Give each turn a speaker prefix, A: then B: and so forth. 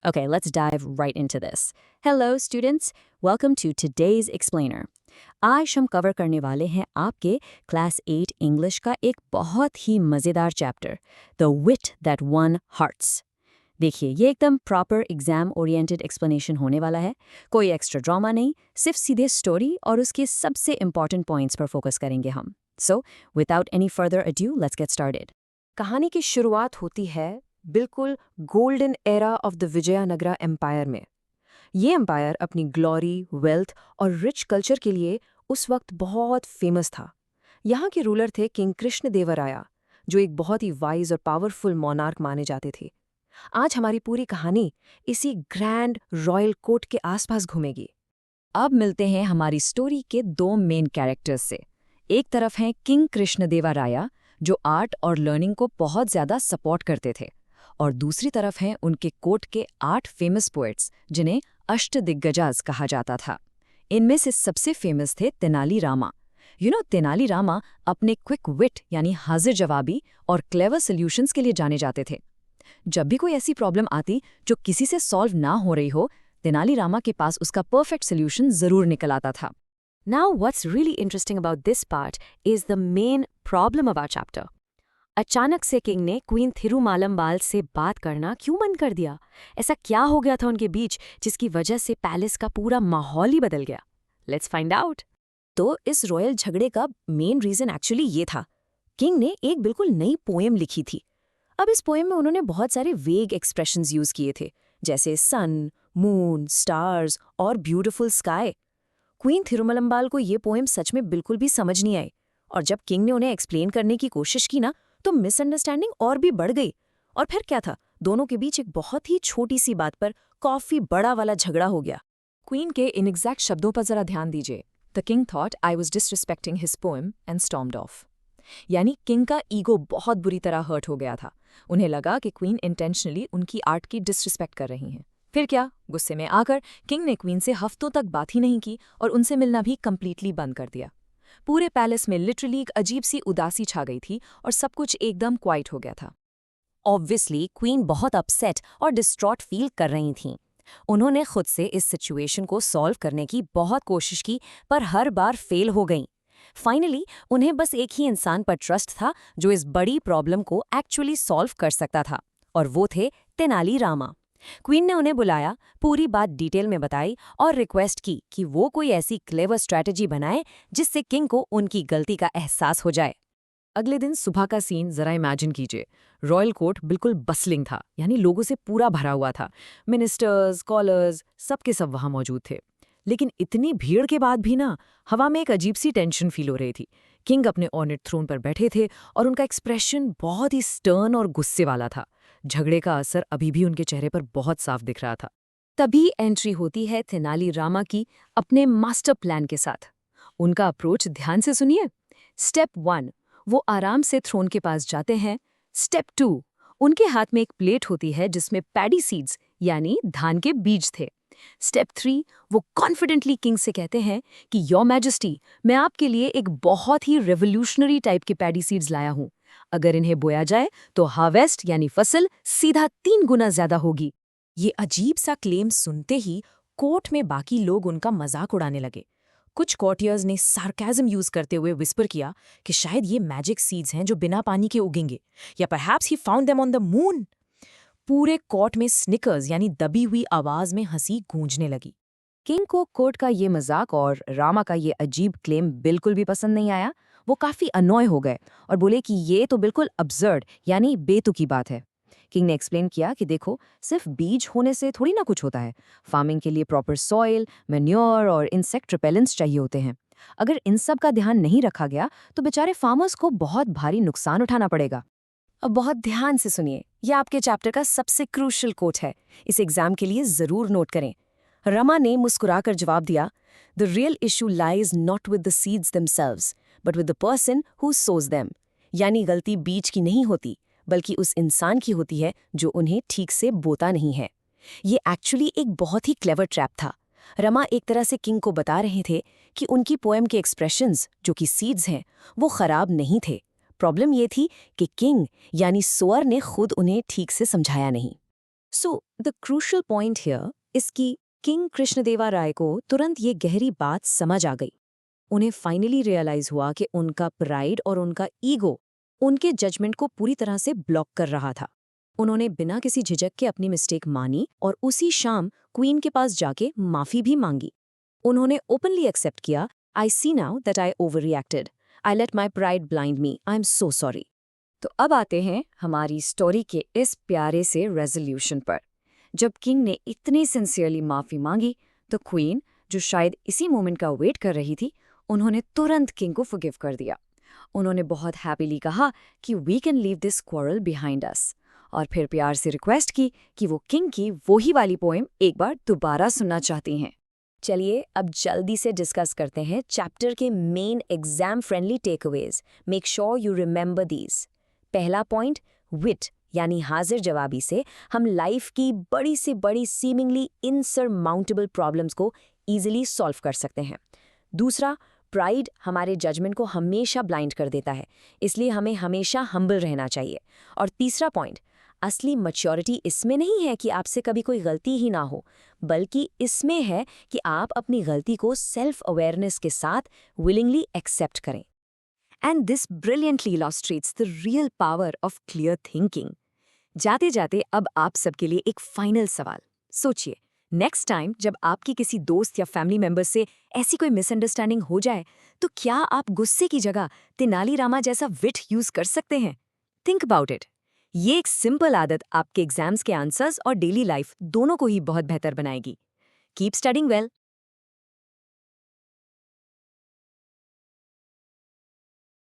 A: Okay, let's dive right into this. Hello students, welcome to today's explainer. आज हम cover करने वाले हैं आपके क्लास 8 इंग्लिश का एक बहुत ही मज़ेदार chapter, the wheat that one hearts. देखिए, ये एकदम प्रॉपर एग्जाम ओरिएंटेड एक्सप्लेनेशन होने वाला है। कोई एक्स्ट्रा ड्रामा नहीं, सिर्फ सीधे स्टोरी और उसके सबसे इंपॉर्टेंट पॉइंट्स पर फोकस करेंगे हम। So without any further adieu, let's get started.
B: कहानी की शुरुआत होती है बिल्कुल golden era of the Vijayanagara empire में। ये एम्पायर अपनी ग्लोरी, वेल्थ और रिच कल्चर के लिए उस वक्त बहुत फेमस था। यहाँ के रूलर थे किंग कृष्णदेवराया, जो एक बहुत ही वाइज और पावरफुल मोनार्क माने जाते थे। आज हमारी पूरी कहानी इसी ग्रैंड रॉयल कोर्ट के आसपास घूमेगी।
A: अब मिलते हैं हमारी स्टोरी के दो मेन कैरेक्टर्स से। एक तरफ हैं किंग कृष्णदेवराया, जो आर्ट और लर्निंग को बहुत ज़्यादा सपोर्ट करते थे, और दूसरी तरफ हैं उनके कोर्ट के 8 फेमस पोएट्स, जिन्हें अष्टदिग्गजाज कहा जाता था। इनमें से सबसे फेमस थे तेनाली रामा। तेनाली रामा अपने क्विक विट यानी हाजिर जवाबी और क्लेवर सॉल्यूशंस के लिए जाने जाते थे। जब भी कोई ऐसी प्रॉब्लम आती जो किसी से सॉल्व ना हो रही हो, तेनाली रामा के पास उसका परफेक्ट सॉल्यूशन जरूर निकल आता था।
B: Now, what's really interesting about this part is the main problem of our chapter. अचानक से किंग ने क्वीन थिरुमालंबाल से बात करना क्यों बंद कर दिया? ऐसा क्या हो गया था उनके बीच जिसकी वजह से पैलेस का पूरा माहौल ही बदल गया? Let's find out. तो इस रॉयल झगड़े का मेन रीजन एक्चुअली ये था। किंग ने एक बिल्कुल नई पोएम लिखी थी। अब इस पोएम में उन्होंने बहुत सारे वेग एक्सप्रेशंस यूज किए थे, जैसे सन, मून, स्टार्स और ब्यूटिफुल स्काई। क्वीन थिरुमलंबाल को ये पोएम सच में बिल्कुल भी समझ नहीं आई, और जब किंग ने उन्हें एक्सप्लेन करने की कोशिश की ना, तो मिसअंडरस्टैंडिंग और भी बढ़ गई। और फिर क्या था, दोनों के बीच एक बहुत ही छोटी सी बात पर काफी बड़ा वाला झगड़ा हो गया। क्वीन के इनएग्जैक्ट शब्दों पर जरा ध्यान दीजिए। The king thought I was disrespecting his poem and stormed of. यानी किंग का ईगो बहुत बुरी तरह हर्ट हो गया था। उन्हें लगा कि क्वीन इंटेंशनली उनकी आर्ट की डिसरिस्पेक्ट कर रही हैं। फिर क्या, गुस्से में आकर किंग ने क्वीन से हफ्तों तक बात ही नहीं की और उनसे मिलना भी कंप्लीटली बंद कर दिया। पूरे पैलेस में लिटरली एक अजीब सी उदासी छा गई थी और सब कुछ एकदम क्वाइट हो गया था।
C: ऑब्वियसली क्वीन बहुत अपसेट और डिस्ट्रॉट फील कर रही थीं। उन्होंने खुद से इस सिचुएशन को सॉल्व करने की बहुत कोशिश की, पर हर बार फेल हो गईं। फाइनली उन्हें बस एक ही इंसान पर ट्रस्ट था जो इस बड़ी प्रॉब्लम को एक्चुअली सॉल्व कर सकता था, और वो थे तेनाली रामा। क्वीन ने उन्हें बुलाया, पूरी बात डिटेल में बताई और रिक्वेस्ट की कि वो कोई ऐसी क्लेवर स्ट्रैटेजी बनाए जिससे किंग को उनकी गलती का एहसास हो जाए।
B: अगले दिन सुबह का सीन जरा इमेजिन कीजिए। रॉयल कोर्ट बिल्कुल बसलिंग था, यानी लोगों से पूरा भरा हुआ था। मिनिस्टर्स, स्कॉलर्स, सबके सब वहां मौजूद थे। लेकिन इतनी भीड़ के बाद भी ना, हवा में एक अजीब सी टेंशन फील हो रही थी। किंग अपने ऑर्नेट थ्रोन पर बैठे थे और उनका एक्सप्रेशन बहुत ही स्टर्न और गुस्से वाला था। झगड़े का असर अभी भी उनके चेहरे पर बहुत साफ दिख रहा था। तभी एंट्री होती है तेनाली रामा की अपने मास्टर प्लान के साथ। उनका अप्रोच ध्यान से सुनिए। स्टेप 1, वो आराम से थ्रोन के पास जाते हैं। स्टेप 2, उनके हाथ में एक प्लेट होती है जिसमें पैडी सीड्स यानी धान के बीज थे। स्टेप 3, वो कॉन्फिडेंटली किंग से कहते हैं कि योर मैजेस्टी, मैं आपके लिए एक बहुत ही रेवोल्यूशनरी टाइप के पैडी सीड्स लाया हूं। अगर इन्हें बोया जाए तो हार्वेस्ट यानी फसल सीधा 3 गुना ज्यादा होगी। ये अजीब सा क्लेम सुनते ही कोर्ट में बाकी लोग उनका मजाक उड़ाने लगे। कुछ कॉर्टियर्स ने सार्केज्म यूज करते हुए विस्पर किया कि शायद ये मैजिक सीड्स हैं जो बिना पानी के उगेंगे, या perhaps he found them on the moon. पूरे कोर्ट में स्निकर्स यानी दबी हुई आवाज में हंसी गूंजने लगी। किंग को कोर्ट का ये मजाक और रामा का ये अजीब क्लेम बिल्कुल भी पसंद नहीं आया। वो काफी अनॉय हो गए और बोले कि ये तो बिल्कुल अब्सर्ड यानी बेतुकी बात है। किंग ने एक्सप्लेन किया कि देखो, सिर्फ बीज होने से थोड़ी ना कुछ होता है। फार्मिंग के लिए प्रॉपर सॉइल, मैन्योर और इंसेक्ट रिपेलेंट्स चाहिए होते हैं। अगर इन सब का ध्यान नहीं रखा गया तो बेचारे फार्मर्स को बहुत भारी नुकसान उठाना पड़ेगा। अब बहुत ध्यान से सुनिए, यह आपके चैप्टर का सबसे क्रूशियल कोट है। इस एग्जाम के लिए जरूर नोट करें। रमा ने मुस्कुराकर जवाब दिया, the real issue lies not with the seeds themselves but with the person who shows them. यानी गलती बीज की नहीं होती, बल्कि उस इंसान की होती है जो उन्हें ठीक से बोता नहीं है। ये एक्चुअली एक बहुत ही क्लेवर ट्रैप था। रमा एक तरह से किंग को बता रहे थे कि उनकी पोएम के एक्सप्रेशंस, जो कि सीड्स हैं, वो खराब नहीं थे। प्रॉब्लम ये थी कि किंग यानी सोअर ने खुद उन्हें ठीक से समझाया नहीं।
C: So the crucial point here is कि किंग कृष्णदेवा राय को तुरंत ये गहरी बात समझ आ गई। उन्हें फाइनली रियलाइज हुआ कि उनका प्राइड और उनका ईगो उनके जजमेंट को पूरी तरह से ब्लॉक कर रहा था। उन्होंने बिना किसी झिझक के अपनी मिस्टेक मानी और उसी शाम क्वीन के पास जाके माफी भी मांगी। उन्होंने ओपनली एक्सेप्ट किया, I see now that I overreacted, I let my pride blind me, I am so sorry.
A: तो अब आते हैं हमारी स्टोरी के इस प्यारे से रेजोल्यूशन पर। जब किंग ने इतनी सिंसियरली माफ़ी मांगी तो क्वीन, जो शायद इसी मोमेंट का वेट कर रही थी, उन्होंने तुरंत किंग को फॉरगिव कर दिया। उन्होंने बहुत हैप्पीली कहा कि we can leave this quarrel behind us, और फिर प्यार से रिक्वेस्ट की कि वो किंग की वही वाली पोएम एक बार दोबारा सुनना चाहती हैं।
C: चलिए अब जल्दी से डिस्कस करते हैं चैप्टर के main exam friendly takeaways. Make sure you remember these. पहला पॉइंट, विट यानी हाजिर जवाबी से हम लाइफ की बड़ी से बड़ी सीमिंगली इनसरमाउंटेबल प्रॉब्लम्स को इजीली सॉल्व कर सकते हैं। दूसरा, प्राइड हमारे जजमेंट को हमेशा ब्लाइंड कर देता है, इसलिए हमें हमेशा हम्बल रहना चाहिए। और तीसरा पॉइंट, असली मैच्योरिटी इसमें नहीं है कि आपसे कभी कोई गलती ही ना हो, बल्कि इसमें है कि आप अपनी गलती को सेल्फ अवेयरनेस के साथ विलिंगली एक्सेप्ट करें।
B: And this brilliantly illustrates the real power of clear thinking. जाते जाते अब आप सबके लिए एक फाइनल सवाल। सोचिए, नेक्स्ट टाइम जब आपकी किसी दोस्त या फैमिली मेंबर से ऐसी कोई मिसअंडरस्टैंडिंग हो जाए, तो क्या आप गुस्से की जगह तेनालीरामा जैसा विट यूज कर सकते हैं? Think about it. ये एक सिंपल आदत आपके एग्जाम्स के आंसर्स और डेली लाइफ दोनों को ही बहुत बेहतर बनाएगी। Keep studying well.